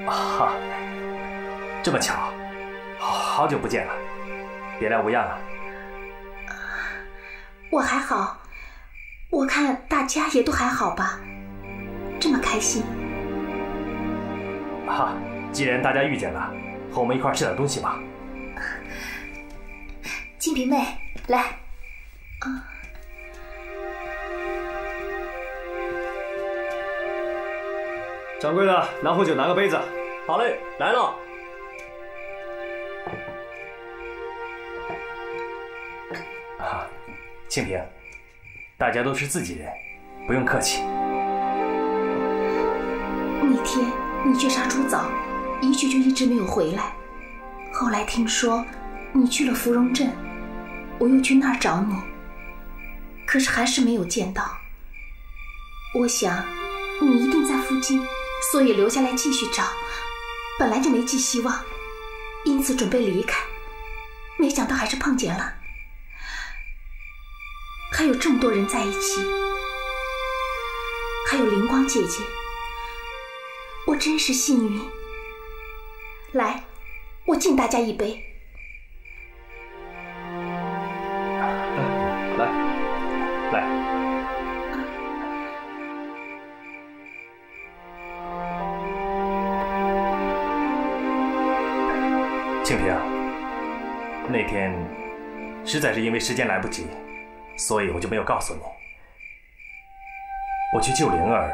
啊，这么巧，好久不见了，别来无恙啊。我还好，我看大家也都还好吧，这么开心。哈，既然大家遇见了，和我们一块吃点东西吧。清平妹，来。掌柜的，拿壶酒，拿个杯子。好嘞，来了。啊，清平，大家都是自己人，不用客气。那天你去杀猪枣，一去就一直没有回来。后来听说你去了芙蓉镇，我又去那儿找你，可是还是没有见到。我想你一定在附近，所以留下来继续找。本来就没寄希望，因此准备离开，没想到还是碰见了。还有这么多人在一起，还有灵光姐姐，我真是幸运。来，我敬大家一杯。来，清平，那天实在是因为时间来不及，所以我就没有告诉你。我去救灵儿，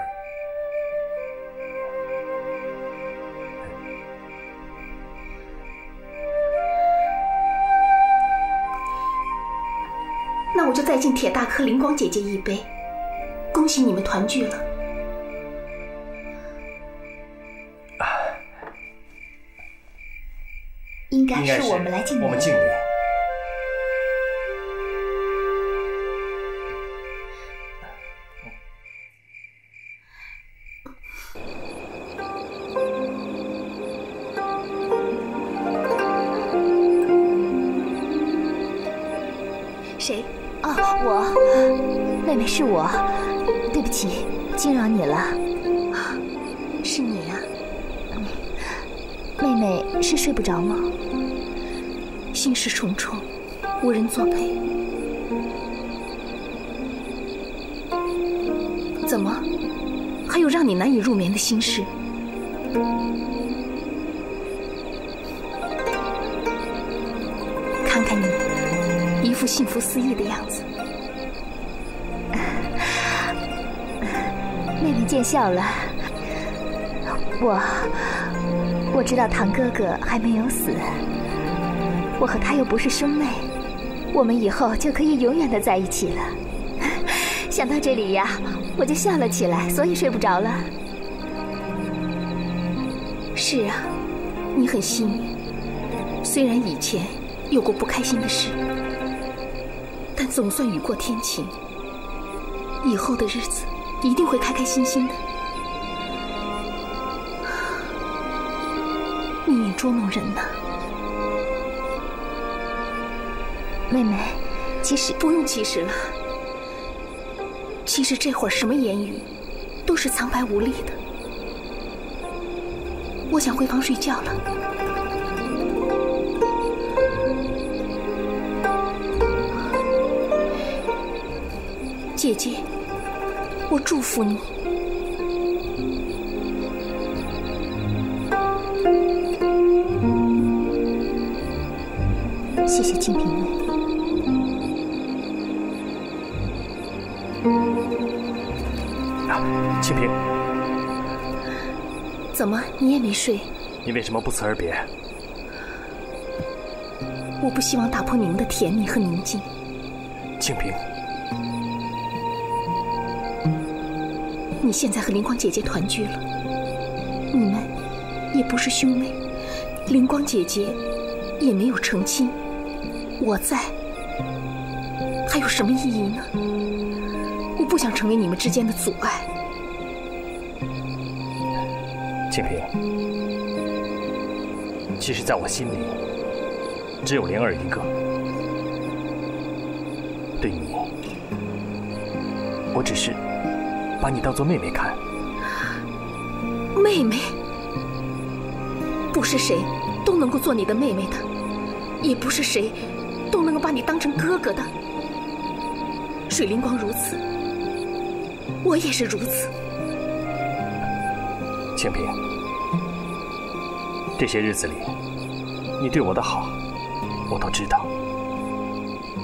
那我就再敬铁大科灵光姐姐一杯，恭喜你们团聚了。应该是我们来敬你。我们敬你。谁？哦，我，妹妹是我，对不起，惊扰你了。是你啊？妹妹是睡不着吗？心事重重，无人作陪。怎么，还有让你难以入眠的心事？看看你，一副幸福肆意的样子。妹妹见笑了。我知道堂哥哥还没有死，我和他又不是兄妹，我们以后就可以永远的在一起了。想到这里呀，我就笑了起来，所以睡不着了。是啊，你很幸运，虽然以前有过不开心的事，但总算雨过天晴，以后的日子一定会开开心心的。命运捉弄人呐。妹妹，其实不用其实了。其实这会儿什么言语都是苍白无力的。我想回房睡觉了。姐姐，我祝福你。谢谢清平妹。清平，怎么你也没睡？你为什么不辞而别？我不希望打破你们的甜蜜和宁静。清平，你现在和灵光姐姐团聚了，你们也不是兄妹，灵光姐姐也没有成亲，我在，还有什么意义呢？我不想成为你们之间的阻碍。清平，其实在我心里，只有灵儿一个。对你，我只是把你当作妹妹看。妹妹，不是谁都能够做你的妹妹的，也不是谁都能够把你当成哥哥的。水灵光如此，我也是如此。清平，这些日子里，你对我的好，我都知道，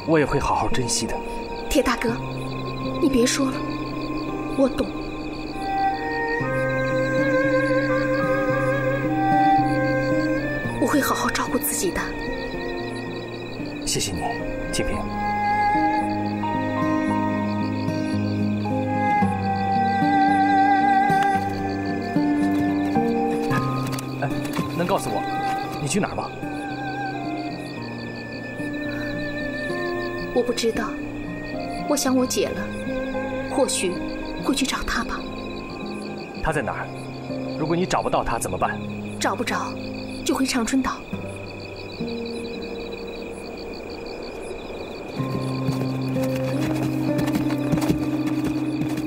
我也会好好珍惜的。铁大哥，你别说了，我懂。我会好好照顾自己的。谢谢你，清平。哎，能告诉我你去哪儿吗？我不知道，我想我姐了，或许会去找她吧。她在哪儿？如果你找不到她怎么办？找不着，就回长春岛。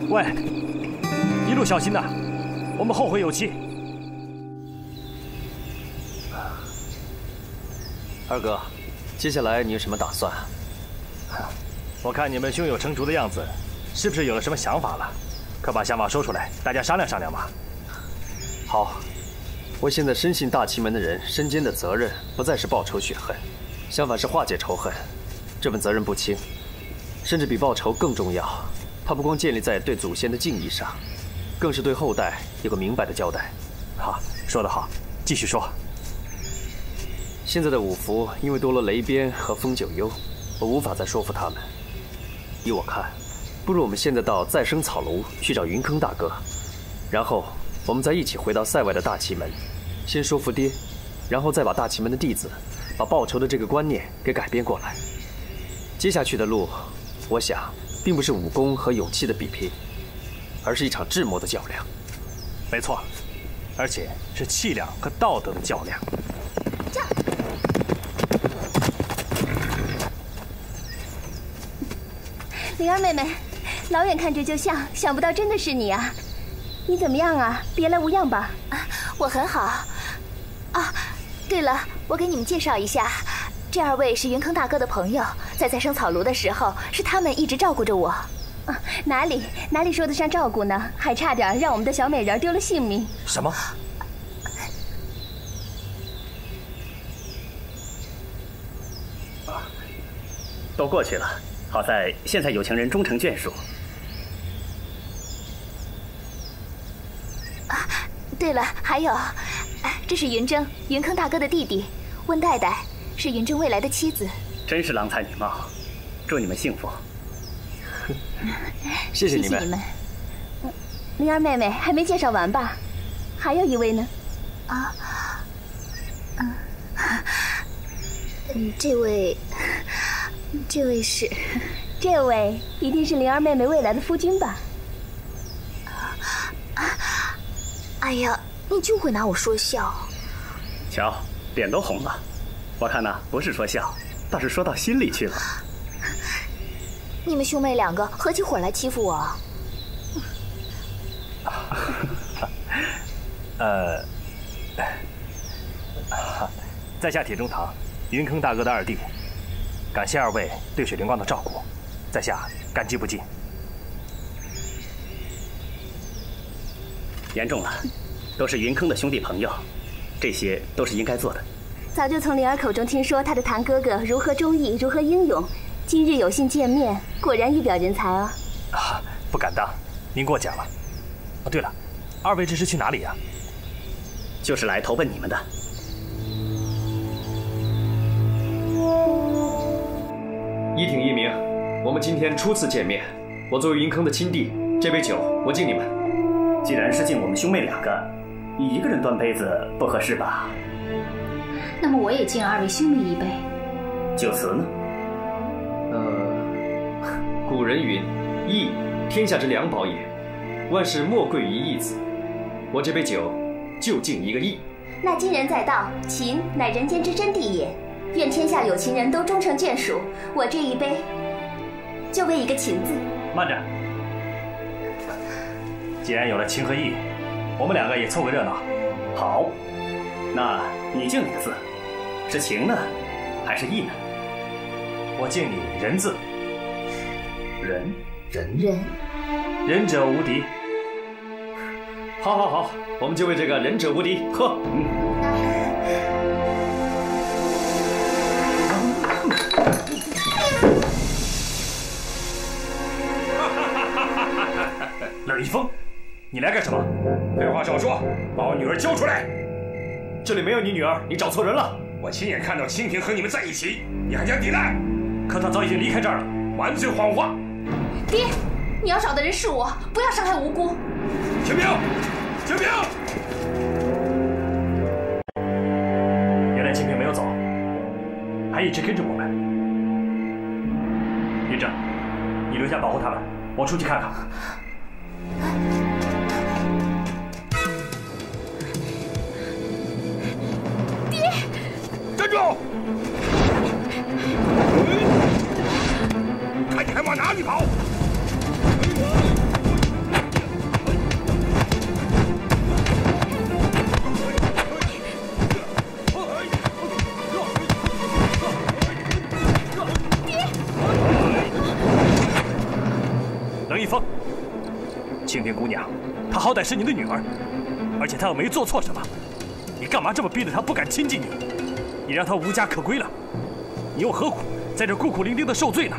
喂，一路小心呐，我们后会有期。二哥，接下来你有什么打算？我看你们胸有成竹的样子，是不是有了什么想法了？快把想法说出来，大家商量商量吧。好，我现在深信大齐门的人身兼的责任不再是报仇雪恨，相反是化解仇恨。这份责任不轻，甚至比报仇更重要。它不光建立在对祖先的敬意上，更是对后代有个明白的交代。好，说得好，继续说。现在的五福因为多了雷鞭和风九幽，我无法再说服他们。依我看，不如我们现在到再生草庐去找云坑大哥，然后我们再一起回到塞外的大齐门，先说服爹，然后再把大齐门的弟子把报仇的这个观念给改变过来。接下去的路，我想并不是武功和勇气的比拼，而是一场智谋的较量。没错，而且是气量和道德的较量。灵儿妹妹，老远看着就像，想不到真的是你啊！你怎么样啊？别来无恙吧？我很好。啊，对了，我给你们介绍一下，这二位是云坑大哥的朋友，在再生草庐的时候，是他们一直照顾着我。啊，哪里说得上照顾呢？还差点让我们的小美人丢了性命。什么？都过去了，好在现在有情人终成眷属。啊，对了，还有，这是云峥，云坑大哥的弟弟，温代代是云峥未来的妻子。真是郎才女貌，祝你们幸福。谢谢你们。灵儿妹妹还没介绍完吧？还有一位呢？啊，这位是，这位一定是灵儿妹妹未来的夫君吧？哎呀，你就会拿我说笑。瞧，脸都红了。我看呢，不是说笑，倒是说到心里去了。你们兄妹两个合起伙来欺负我？在下铁中堂，云坑大哥的二弟，感谢二位对水灵光的照顾，在下感激不尽。言重了，都是云坑的兄弟朋友，这些都是应该做的。早就从灵儿口中听说他的堂哥哥如何忠义，如何英勇，今日有幸见面，果然一表人才啊！啊，不敢当，您过奖了。哦，对了，二位这是去哪里呀？就是来投奔你们的。一挺一鸣，我们今天初次见面，我作为云坑的亲弟，这杯酒我敬你们。既然是敬我们兄妹两个，你一个人端杯子不合适吧？那么我也敬二位兄妹一杯。酒词呢？古人云：“义，天下之良宝也，万事莫贵于义子。”我这杯酒就敬一个义。那今人在道，情乃人间之真谛也。愿天下有情人都终成眷属。我这一杯，就为一个情字。慢着，既然有了情和义，我们两个也凑个热闹。好，那你敬你的字，是情呢，还是义呢？我敬你仁字。仁。仁者无敌。好，好，好，我们就为这个仁者无敌喝。冷一风，你来干什么？废话少说，把我女儿交出来！这里没有你女儿，你找错人了。我亲眼看到清平和你们在一起，你还想抵赖？可她早已经离开这儿了。满嘴谎话！爹，你要找的人是我，不要伤害无辜。清平，清平！原来清平没有走，还一直跟着我们。云正，你留下保护他们，我出去看看。爹，站住！看你还往哪里跑！冷一风，清平姑娘，她好歹是你的女儿，而且她又没做错什么，你干嘛这么逼着她不敢亲近你？你让她无家可归了，你又何苦在这孤苦伶仃的受罪呢？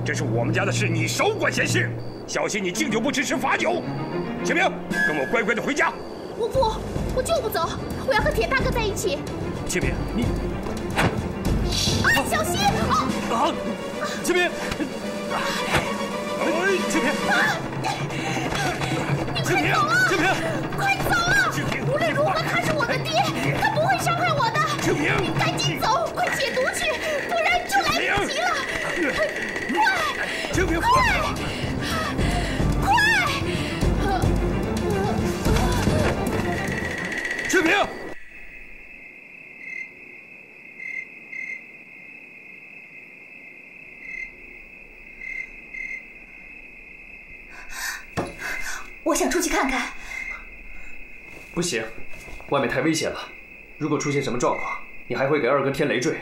这是我们家的事，你少管闲事。小心你敬酒不吃吃罚酒。清平，跟我乖乖的回家。我就不走，我要和铁大哥在一起。清平，你小心！啊，清平，清平，清平，清平，快走啊！无论如何，他是我的爹，他不会伤害我的。清平，你赶紧走，快解毒去，不然就来不及了。快！清平，快！清平。我想出去看看。不行，外面太危险了。如果出现什么状况，你还会给二哥添累赘。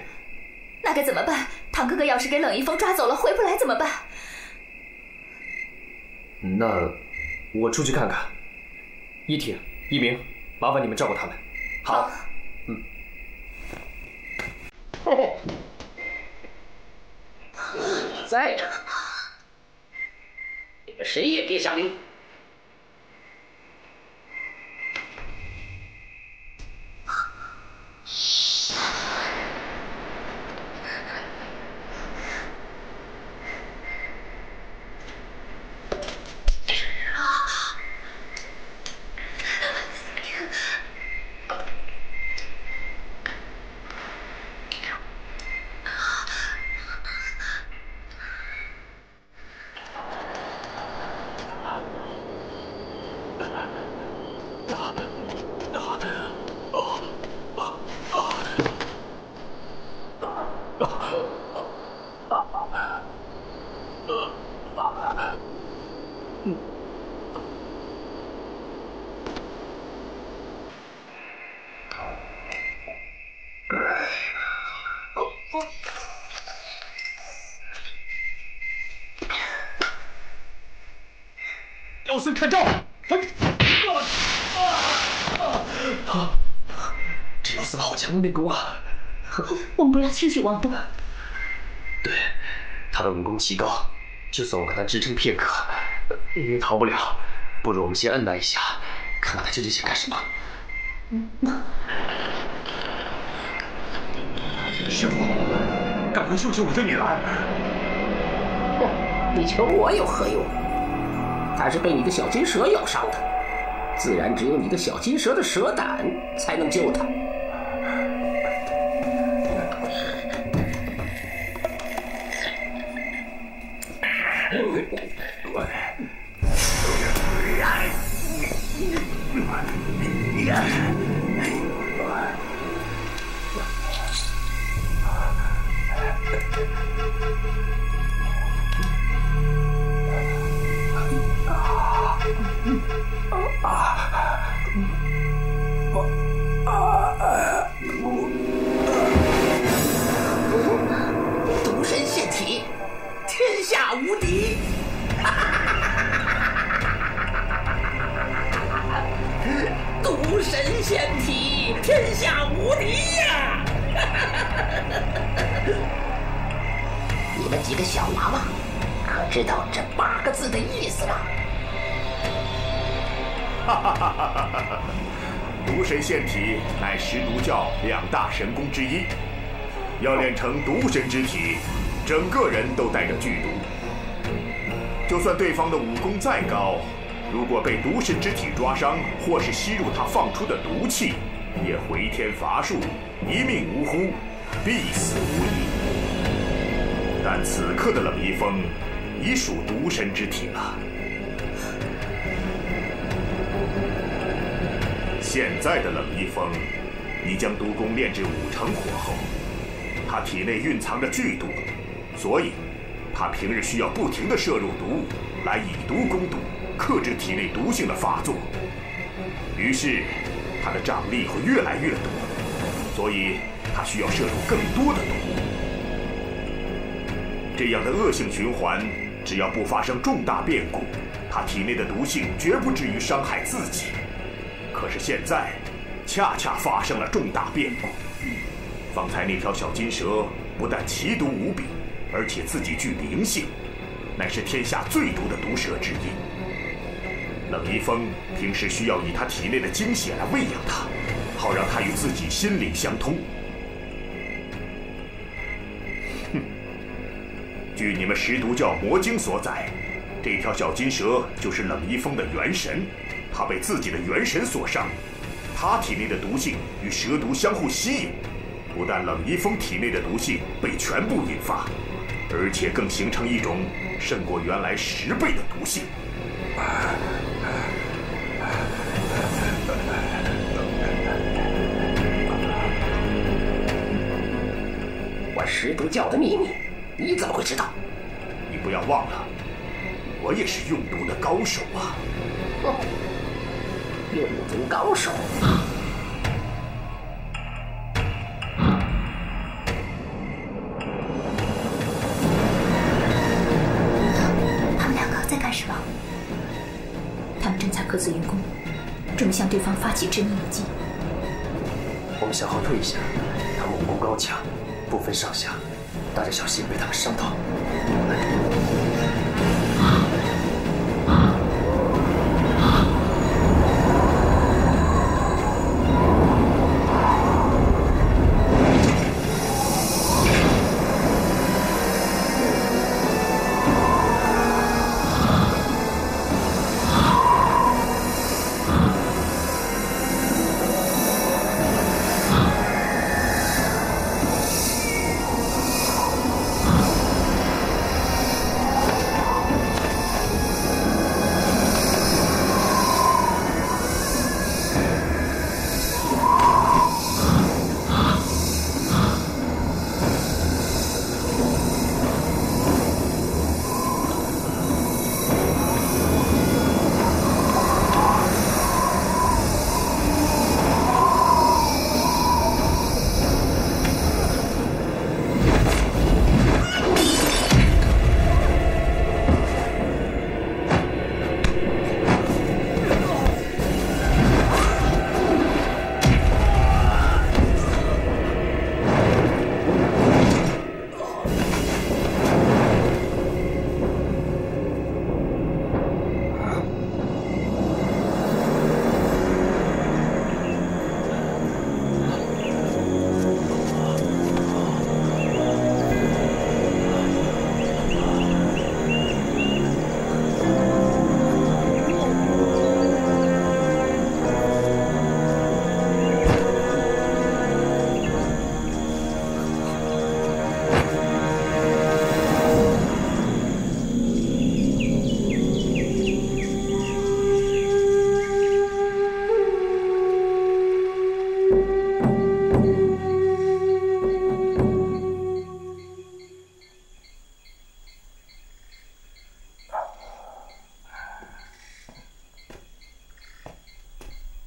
那该怎么办？堂哥哥要是给冷一风抓走了，回不来怎么办？那我出去看看。一挺、一鸣，麻烦你们照顾他们。好。在这，你们谁也别下令。妖僧看招！这妖僧好强的内功啊！我们不要轻举妄动。对，他的武功极高，就算我跟他支撑片刻，也逃不了。不如我们先摁他一下，看看他究竟想干什么。师傅，赶快救救我的女儿！你求我有何用？她是被你的小金蛇咬伤的，自然只有你的小金蛇的蛇胆才能救她。几个小娃娃，可知道这8个字的意思吗？哈哈哈哈哈哈！毒神腺体乃食毒教2大神功之一，要练成毒神之体，整个人都带着剧毒。就算对方的武功再高，如果被毒神之体抓伤，或是吸入他放出的毒气，也回天乏术，一命呜呼，必死无疑。但此刻的冷一风已属毒神之体了。现在的冷一风已将毒功炼至5成火候，他体内蕴藏着剧毒，所以他平日需要不停地摄入毒物来以毒攻毒，克制体内毒性的发作。于是他的掌力会越来越多，所以他需要摄入更多的毒物。这样的恶性循环，只要不发生重大变故，他体内的毒性绝不至于伤害自己。可是现在恰恰发生了重大变故。方才那条小金蛇不但奇毒无比，而且自己具灵性，乃是天下最毒的毒蛇之一。冷一风平时需要以他体内的精血来喂养它，好让它与自己心灵相通。哼，据你们食毒教魔经所载，这条小金蛇就是冷一风的元神，他被自己的元神所伤，他体内的毒性与蛇毒相互吸引，不但冷一风体内的毒性被全部引发，而且更形成一种胜过原来10倍的毒性。我食毒教的秘密，你怎么会知道？你不要忘了，我也是用毒的高手啊！用毒高手。他们2个在干什么？他们正在各自运功，准备向对方发起致命一击。我们向后退一下，他们武功高强，不分上下，大家小心被他们伤到。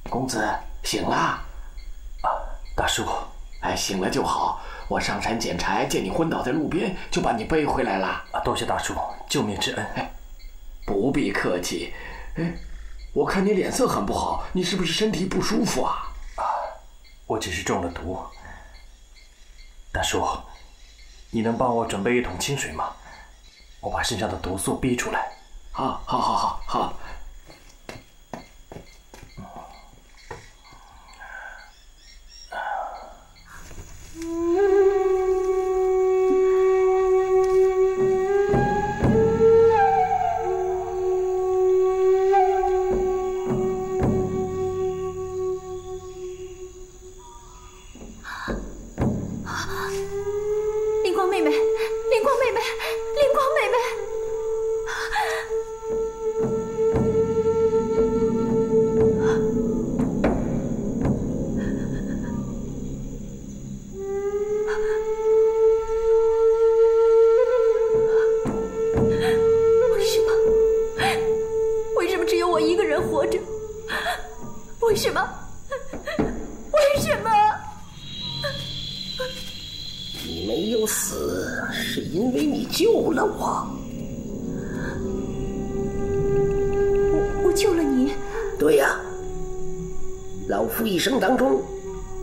公子醒了？啊，大叔，哎，醒了就好。我上山捡柴，见你昏倒在路边，就把你背回来了。啊，多谢大叔救命之恩。哎，不必客气。哎，我看你脸色很不好，你是不是身体不舒服啊？啊，我只是中了毒。大叔，你能帮我准备1桶清水吗？我把身上的毒素逼出来。好。一生当中，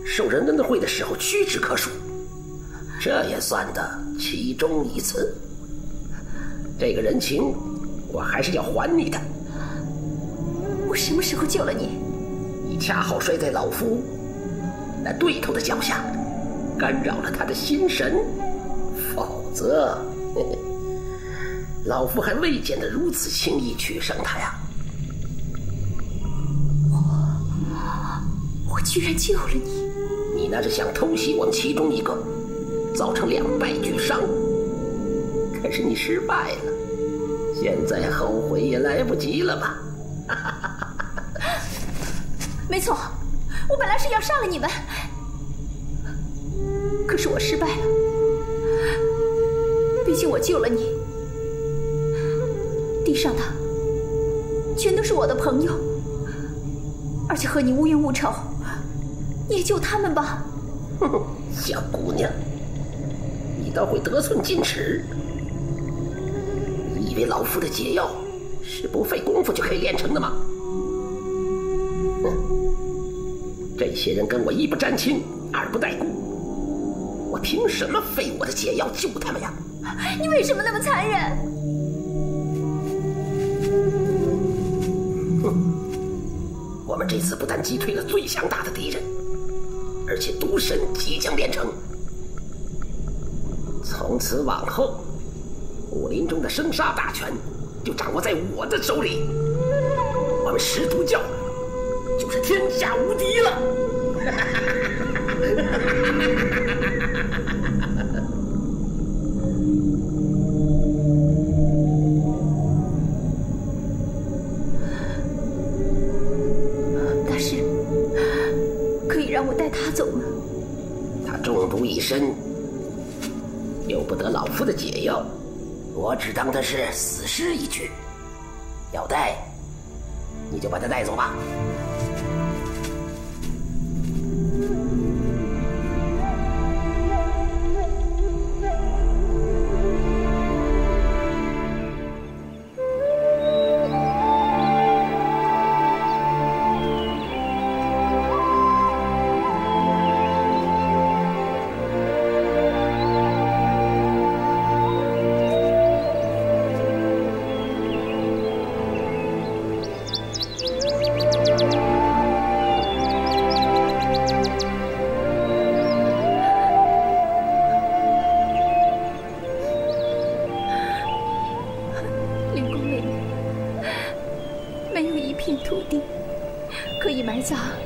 受人恩惠的时候屈指可数，这也算得其中一次。这个人情，我还是要还你的。我什么时候救了你？你恰好摔在老夫那对头的脚下，干扰了他的心神，否则，老夫还未见得如此轻易取胜他呀。我居然救了你！你那是想偷袭我们其中一个，造成2败俱伤，可是你失败了，现在后悔也来不及了吧？没错，我本来是要杀了你们，可是我失败了。毕竟我救了你，地上的全都是我的朋友，而且和你无冤无仇。你也救他们吧。哼，小姑娘，你倒会得寸进尺。你以为老夫的解药是不费功夫就可以炼成的吗？这些人跟我一不沾亲，二不带故，我凭什么费我的解药救他们呀？你为什么那么残忍？我们这次不但击退了最强大的敌人，而且毒神即将炼成。从此往后，武林中的生杀大权就掌握在我的手里。我们十毒教就是天下无敌了。大师，可以让我带他走吗？他中毒一身，又不得老夫的解药，我只当他是死尸一具。要带，你就把他带走吧。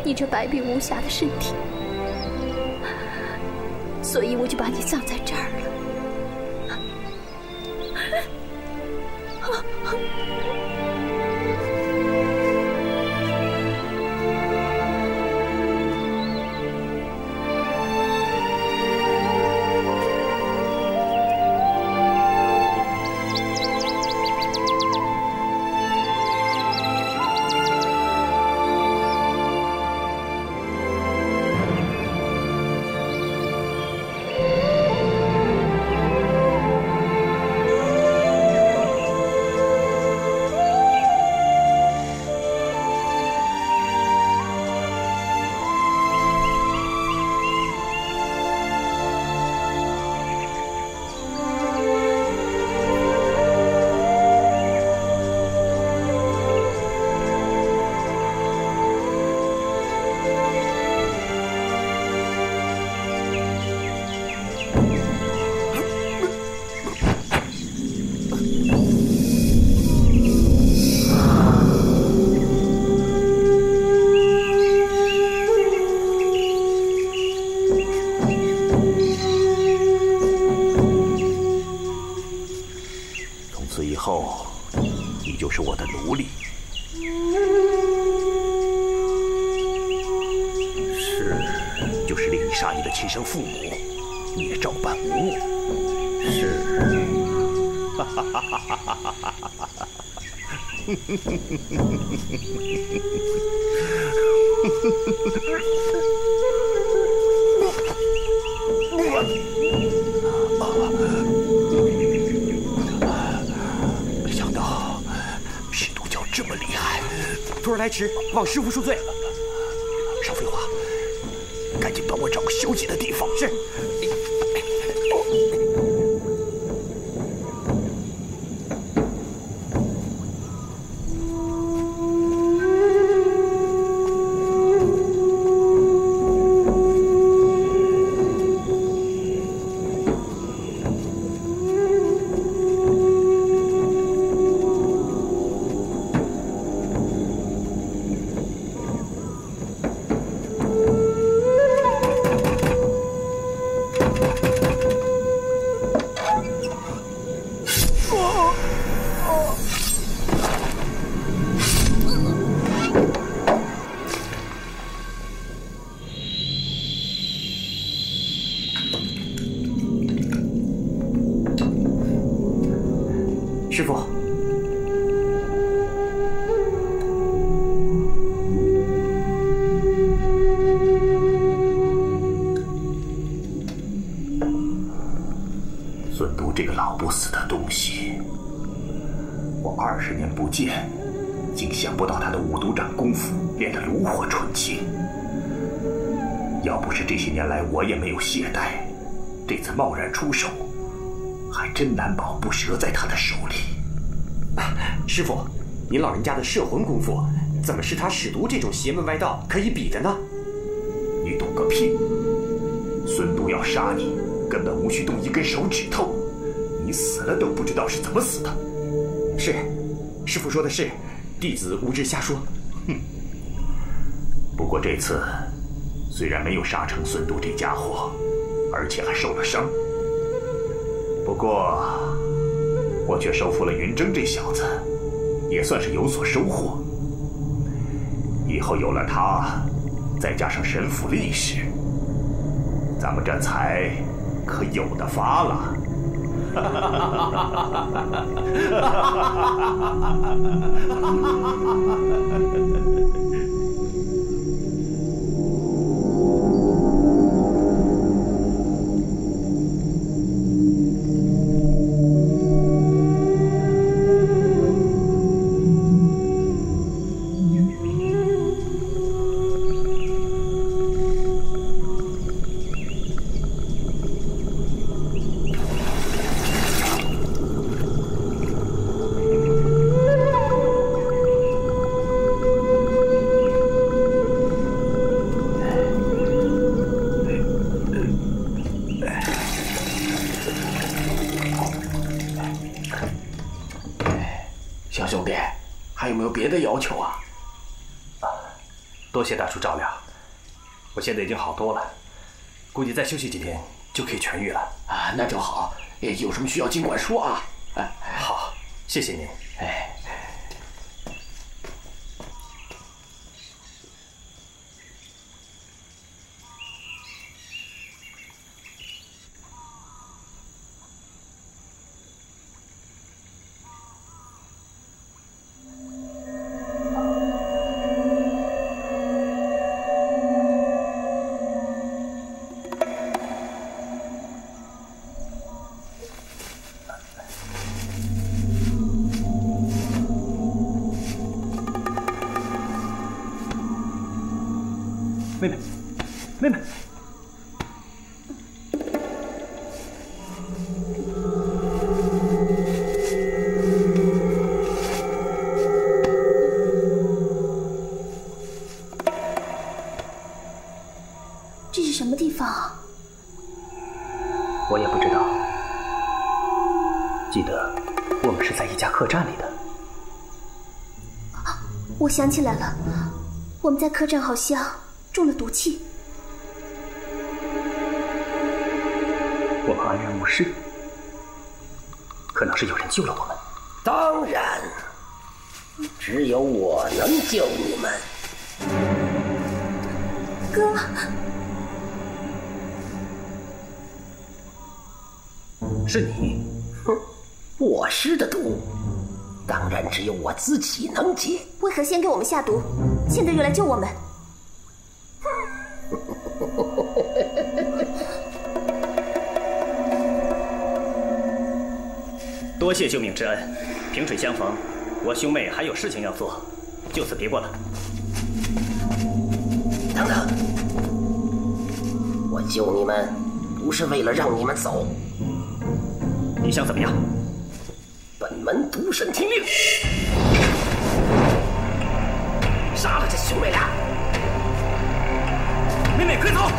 你这白璧无瑕的身体，所以我就把你葬在这儿了。是，就是令你杀你的亲生父母，你也照办无误。是。哈哈哈哈哈哈！没想到噬毒教这么厉害。徒儿来迟，望师父恕罪。少废话，赶紧帮我找个休息的地方。是。师父，孙都这个老不死的东西，我20年不见，竟想不到他的五毒掌功夫练得炉火纯青。要不是这些年来我也没有懈怠，这次贸然出手，还真难保不折在他的手里。师父，您老人家的摄魂功夫，怎么是他使毒这种邪门歪道可以比的呢？你懂个屁！孙都要杀你，根本无需动一根手指头，你死了都不知道是怎么死的。是，师父说的是，弟子无知瞎说。哼。不过这次虽然没有杀成孙都这家伙，而且还受了伤，不过我却收服了云峥这小子，也算是有所收获。以后有了他，再加上神府力士，咱们这财可有的发了。小兄弟，还有没有别的要求啊？多谢大叔照料，我现在已经好多了，估计再休息几天就可以痊愈了。啊，那就好，有什么需要尽管说啊。好，谢谢您。妹妹，妹妹，这是什么地方啊？我也不知道，记得我们是在一家客栈里的。我想起来了，我们在客栈好像中了毒气。我们安然无事，可能是有人救了我们。当然，只有我能救你们。哥，是你？哼，我施的毒，当然只有我自己能解。为何先给我们下毒，现在又来救我们？多谢救命之恩，萍水相逢，我兄妹还有事情要做，就此别过了。等等，我救你们不是为了让你们走。你想怎么样？本门毒神听令，杀了这兄妹俩！妹妹，快走！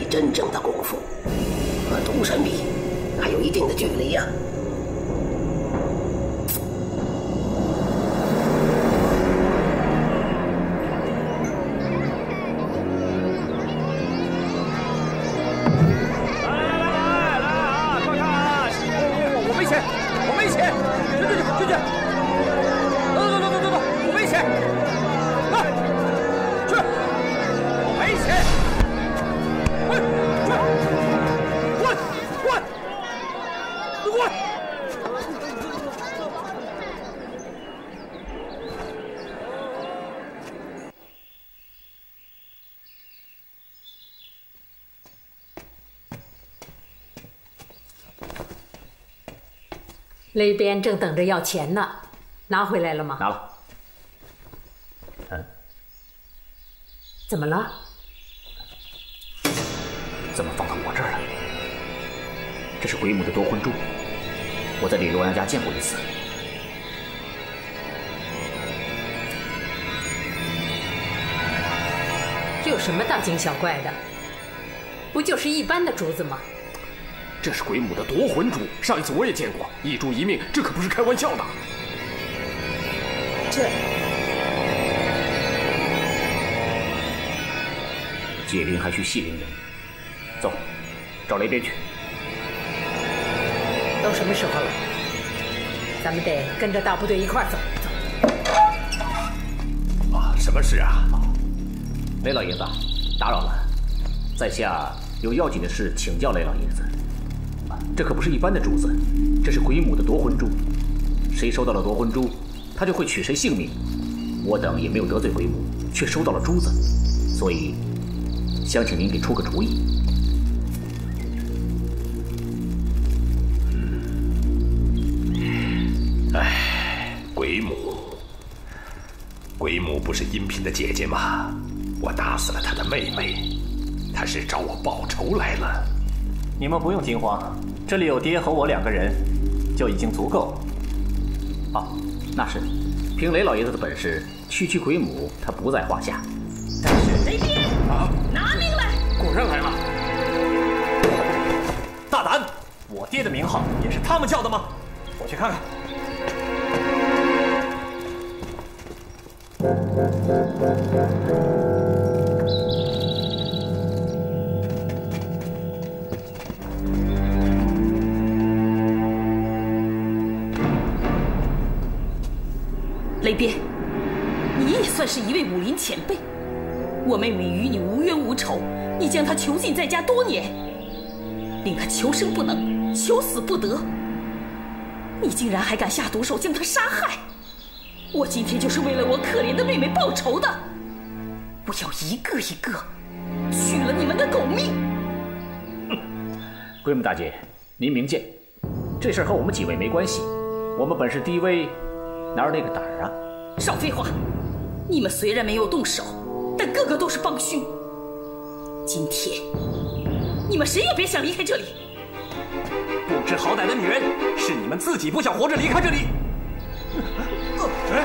真正的功夫和毒神比，还有一定的距离呀。雷边正等着要钱呢，拿回来了吗？拿了。怎么了？怎么放到我这儿了？这是鬼母的夺魂珠，我在李洛阳家见过一次。有什么大惊小怪的？不就是一般的珠子吗？这是鬼母的夺魂珠，上一次我也见过，一珠一命，这可不是开玩笑的。解铃还需系铃人，走，找雷边去。都什么时候了？咱们得跟着大部队一块儿走。啊，什么事啊？雷老爷子，打扰了，在下有要紧的事请教雷老爷子。这可不是一般的珠子，这是鬼母的夺魂珠，谁收到了夺魂珠，他就会取谁性命。我等也没有得罪鬼母，却收到了珠子，所以想请您给出个主意。鬼母不是殷嫔的姐姐吗？我打死了她的妹妹，她是找我报仇来了。你们不用惊慌，这里有爹和我2个人，就已经足够了。哦，那是，凭雷老爷子的本事，区区鬼母他不在话下。但是雷边啊，拿命来！果然来了。大胆！我爹的名号也是他们叫的吗？我去看看。雷边，你也算是一位武林前辈。我妹妹与你无冤无仇，你将她囚禁在家多年，令她求生不能，求死不得。你竟然还敢下毒手将她杀害！我今天就是为了我可怜的妹妹报仇的。我要一个一个取了你们的狗命！鬼母大姐，您明鉴，这事儿和我们几位没关系。我们本是低微，哪有那个胆儿啊？少废话！你们虽然没有动手，但个个都是帮凶。今天，你们谁也别想离开这里。不知好歹的女人，是你们自己不想活着离开这里。哎，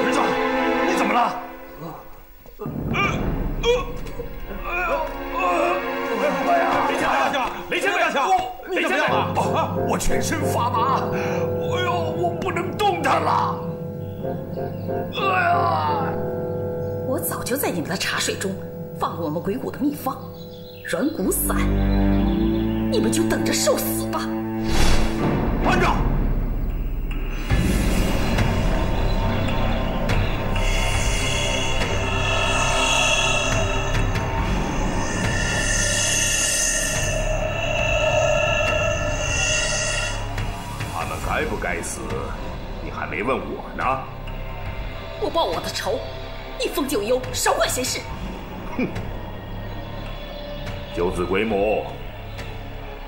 儿子，你怎么了？雷千大侠，你怎么样了？我全身发麻，哎呦，我不能动弹了。哎呀！我早就在你们的茶水中放了我们鬼谷的秘方软骨散，你们就等着受死吧！慢着！他们该不该死，你还没问我呢。我报我的仇，你风九幽少管闲事。哼！九子鬼母，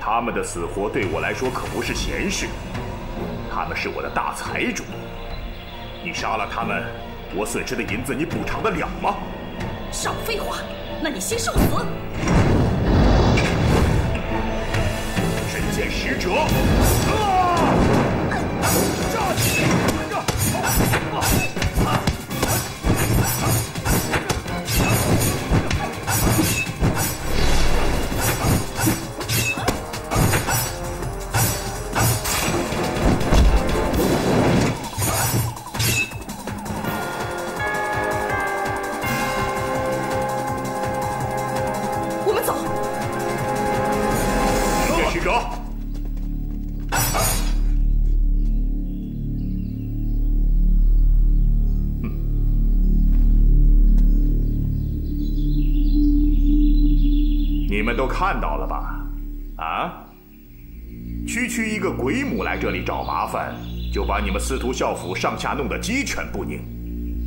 他们的死活对我来说可不是闲事，他们是我的大财主。你杀了他们，我损失的银子你补偿得了吗？少废话，那你先受死！神剑使者，我们走。神剑使者。你们都看到了吧？啊，区一个鬼母来这里找麻烦，就把你们司徒校府上下弄得鸡犬不宁。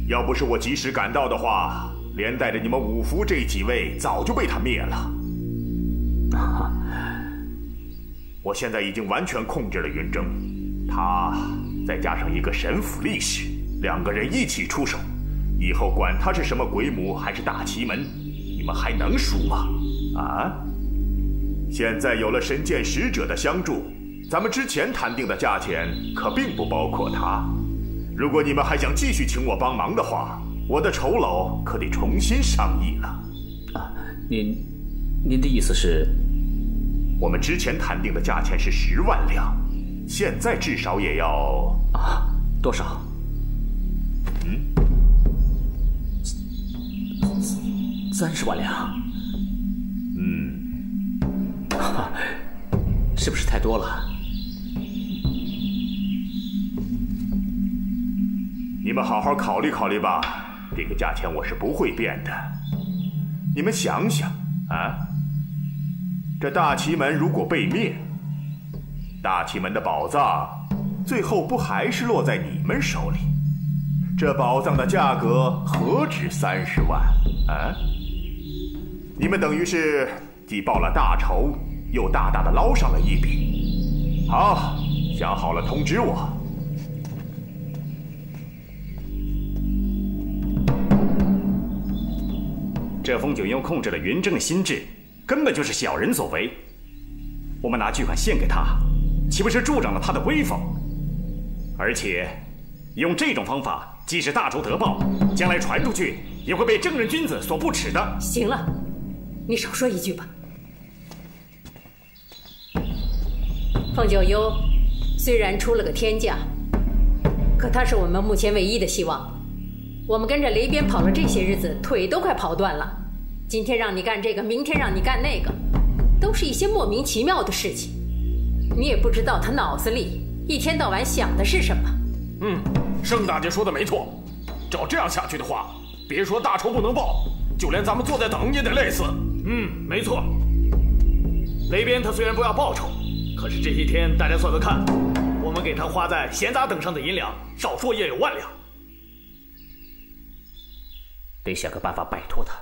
要不是我及时赶到的话，连带着你们五福这几位早就被他灭了。我现在已经完全控制了云峥，他再加上一个神府力士，两个人一起出手，以后管他是什么鬼母还是大奇门，你们还能输吗？啊！现在有了神剑使者的相助，咱们之前谈定的价钱可并不包括他。如果你们还想继续请我帮忙的话，我的酬劳可得重新商议了。啊，您的意思是？我们之前谈定的价钱是10万两，现在至少也要啊，多少？30万两。是不是太多了？你们好好考虑考虑吧，这个价钱我是不会变的。你们想想啊，这大奇门如果被灭，大奇门的宝藏最后不还是落在你们手里？这宝藏的价格何止30万啊！你们等于是既报了大仇，又大大的捞上了一笔。好，想好了通知我。这风九幽控制了云峥的心智，根本就是小人所为。我们拿巨款献给他，岂不是助长了他的威风？而且，用这种方法，即使大仇得报，将来传出去，也会被正人君子所不齿的。行了，你少说一句吧。风九幽虽然出了个天价，可他是我们目前唯一的希望。我们跟着雷边跑了这些日子，腿都快跑断了。今天让你干这个，明天让你干那个，都是一些莫名其妙的事情。你也不知道他脑子里一天到晚想的是什么。盛大姐说的没错，照这样下去的话，别说大仇不能报，就连咱们坐在等也得累死。没错。雷边他虽然不要报酬，可是这些天大家算算看，我们给他花在闲杂等上的银两，少说也有1万两。得想个办法摆脱他。